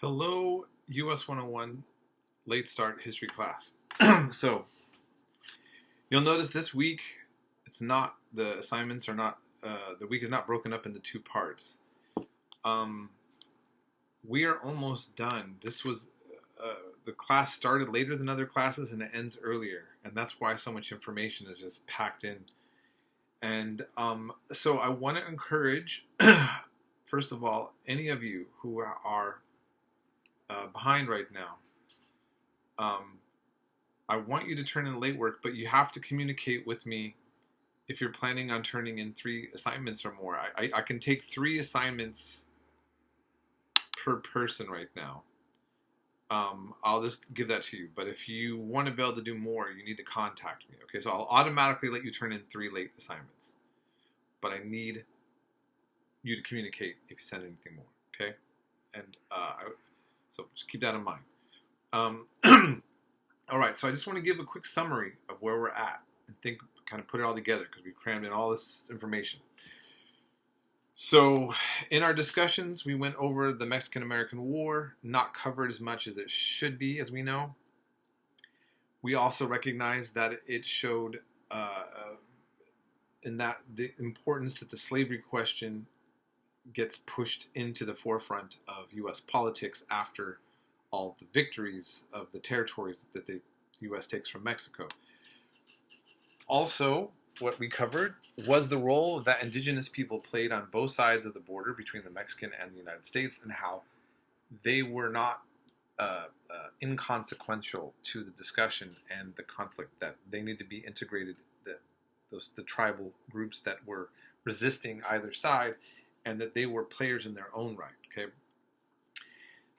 Hello, US101 Late Start History class. So, you'll notice this week, the assignments are not, the week is not broken up into two parts. We are almost done. The class started later than other classes and it ends earlier. And that's why so much information is just packed in. And so I want to encourage, first of all, any of you who are behind right now, I want you to turn in late work, but you have to communicate with me if you're planning on turning in 3 assignments or more. I can take 3 assignments per person right now. I'll just give that to you. But if you want to be able to do more, you need to contact me. Okay, so I'll automatically let you turn in 3 late assignments. But I need you to communicate if you send anything more. Okay, and so just keep that in mind. All right, so I just want to give a quick summary of where we're at and kind of put it all together because we crammed in all this information. So in our discussions, we went over the Mexican-American War, not covered as much as it should be, as we know. We also recognized that it showed in that the importance that the slavery question gets pushed into the forefront of U.S. politics after all the victories of the territories that the U.S. takes from Mexico. Also, what we covered was the role that indigenous people played on both sides of the border between the Mexican and the United States, and how they were not inconsequential to the discussion and the conflict, that they need to be integrated, the tribal groups that were resisting either side, and that they were players in their own right. Okay.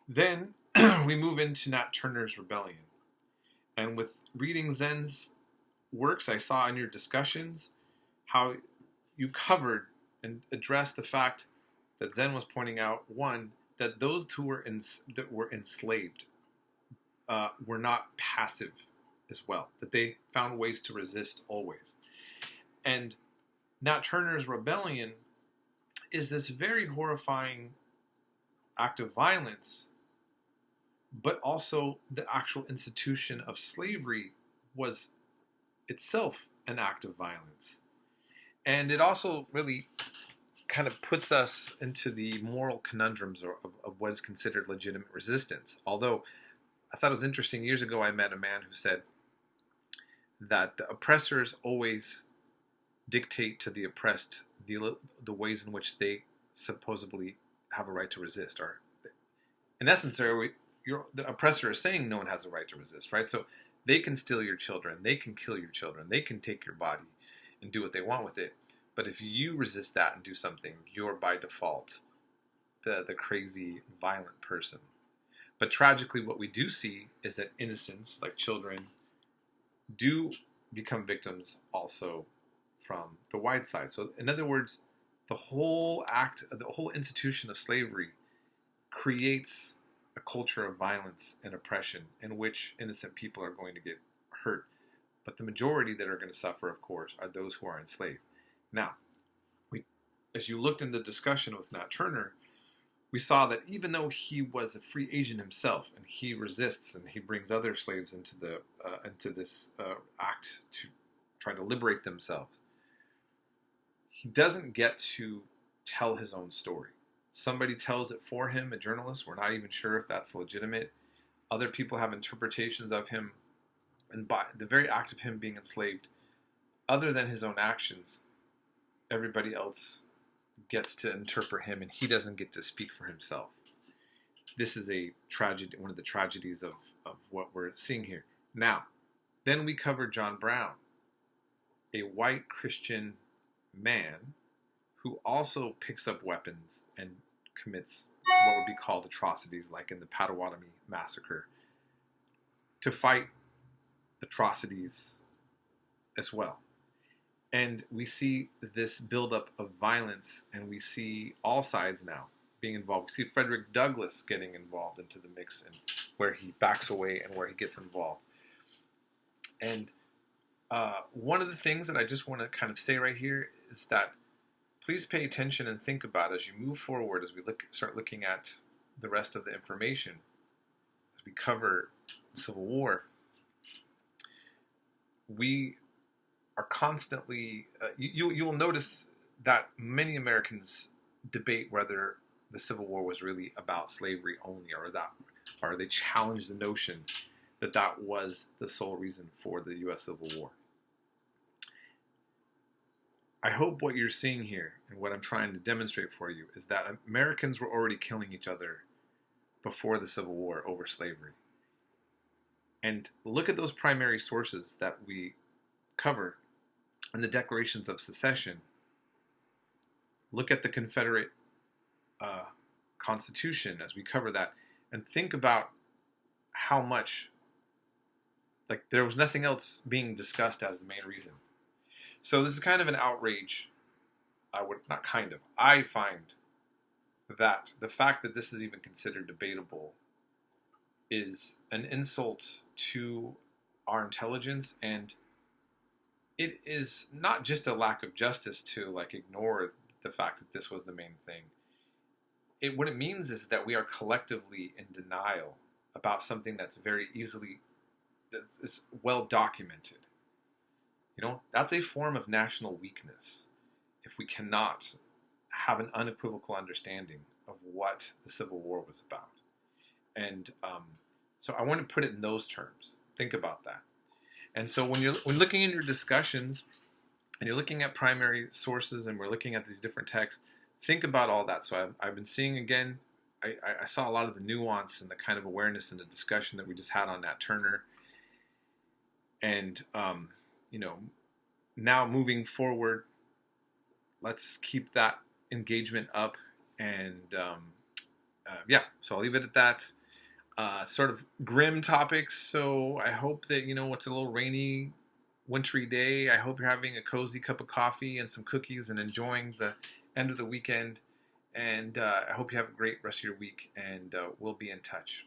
Then we move into Nat Turner's Rebellion. And with reading Zen's works, I saw in your discussions how you covered and addressed the fact that Zen was pointing out, one, that those who were enslaved were not passive as well, that they found ways to resist always. And Nat Turner's Rebellion is this very horrifying act of violence, but also the actual institution of slavery was itself an act of violence. And it also really kind of puts us into the moral conundrums of what is considered legitimate resistance. Although I thought it was interesting, years ago I met a man who said that the oppressors always dictate to the oppressed the ways in which they supposedly have a right to resist. Or, in essence, the oppressor is saying no one has a right to resist, right? So they can steal your children, they can kill your children, they can take your body and do what they want with it. But if you resist that and do something, you're by default the crazy, violent person. But tragically, what we do see is that innocents, like children, do become victims also from the white side. So in other words, the whole institution of slavery creates a culture of violence and oppression in which innocent people are going to get hurt. But the majority that are going to suffer, of course, are those who are enslaved. Now, as you looked in the discussion with Nat Turner, we saw that even though he was a free agent himself, and he resists and he brings other slaves into this act to try to liberate themselves, he doesn't get to tell his own story. Somebody tells it for him, a journalist. We're not even sure if that's legitimate. Other people have interpretations of him. And by the very act of him being enslaved, other than his own actions, everybody else gets to interpret him, and he doesn't get to speak for himself. This is a tragedy, one of the tragedies of what we're seeing here. Now, then we cover John Brown, a white Christian man who also picks up weapons and commits what would be called atrocities, like in the Potawatomi massacre, to fight atrocities as well. And we see this buildup of violence, and we see all sides now being involved. We see Frederick Douglass getting involved into the mix, and where he backs away and where he gets involved. And one of the things that I just want to kind of say right here is that please pay attention and think about as you move forward, as we start looking at the rest of the information as we cover the Civil War, we are constantly, you will notice that many Americans debate whether the Civil War was really about slavery only, or they challenge the notion that that was the sole reason for the U.S. Civil War. I hope what you're seeing here and what I'm trying to demonstrate for you is that Americans were already killing each other before the Civil War over slavery. And look at those primary sources that we cover in the Declarations of Secession. Look at the Confederate Constitution as we cover that, and think about how much, like, there was nothing else being discussed as the main reason. So this is kind of an outrage. I find that the fact that this is even considered debatable is an insult to our intelligence, and it is not just a lack of justice to like ignore the fact that this was the main thing. What it means is that we are collectively in denial about something that's well documented. That's a form of national weakness if we cannot have an unequivocal understanding of what the Civil War was about. And so I want to put it in those terms. Think about that. And so when looking in your discussions and you're looking at primary sources and we're looking at these different texts, think about all that. So I've been seeing, again, I saw a lot of the nuance and the kind of awareness in the discussion that we just had on Nat Turner. And, now moving forward, let's keep that engagement up. And, so I'll leave it at that. Sort of grim topics. So I hope that, it's a little rainy, wintry day. I hope you're having a cozy cup of coffee and some cookies and enjoying the end of the weekend. And I hope you have a great rest of your week, and we'll be in touch.